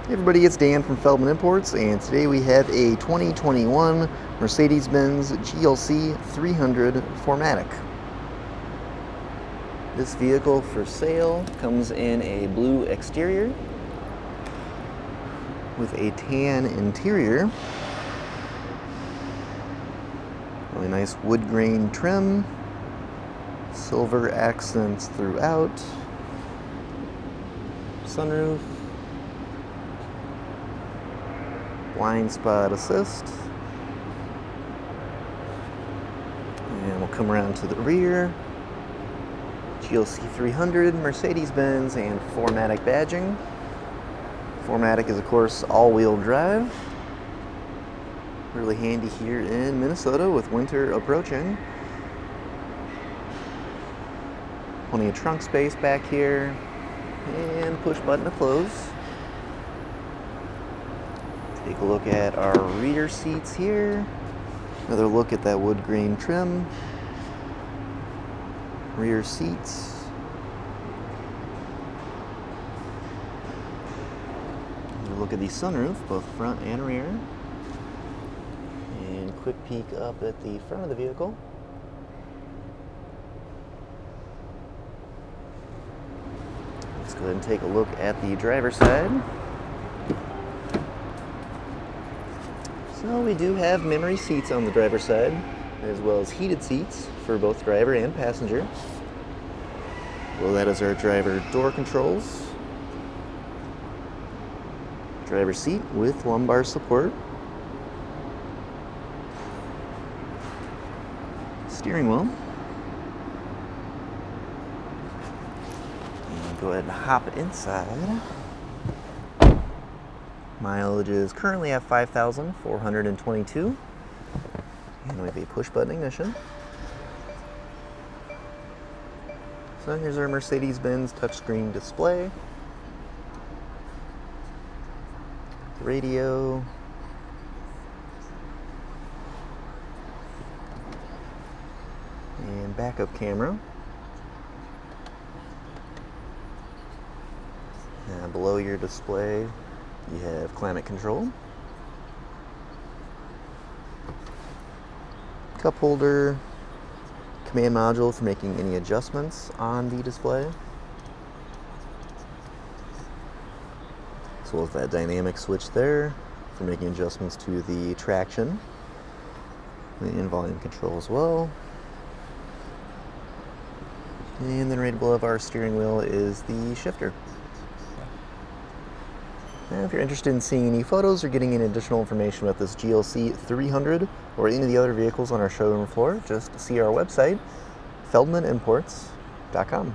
Hey everybody, it's Dan from Feldmann Imports, and today we have a 2021 Mercedes-Benz GLC 300 4MATIC. This vehicle for sale comes in a blue exterior with a tan interior. Really nice wood grain trim, silver accents throughout, sunroof, blind spot assist, and we'll come around to the rear. GLC 300, Mercedes-Benz, and 4MATIC badging. 4MATIC is of course all-wheel drive. Really handy here in Minnesota with winter approaching. Plenty of trunk space back here, and push button to close. Take a look at our rear seats here. Another look at that wood grain trim. Rear seats. Another look at the sunroof, both front and rear. And quick peek up at the front of the vehicle. Let's go ahead and take a look at the driver's side. So we do have memory seats on the driver's side, as well as heated seats for both driver and passenger. Below that is our driver door controls. Driver seat with lumbar support. Steering wheel. And go ahead and hop inside. Mileage is currently at 5,422. And we have a push button ignition. So here's our Mercedes-Benz touchscreen display. Radio. And backup camera. And below your display, you have climate control, cup holder, command module for making any adjustments on the display, as well as that dynamic switch there for making adjustments to the traction and volume control as well. And then right above our steering wheel is the shifter. Now, if you're interested in seeing any photos or getting any additional information about this GLC 300 or any of the other vehicles on our showroom floor, just see our website, feldmannimports.com.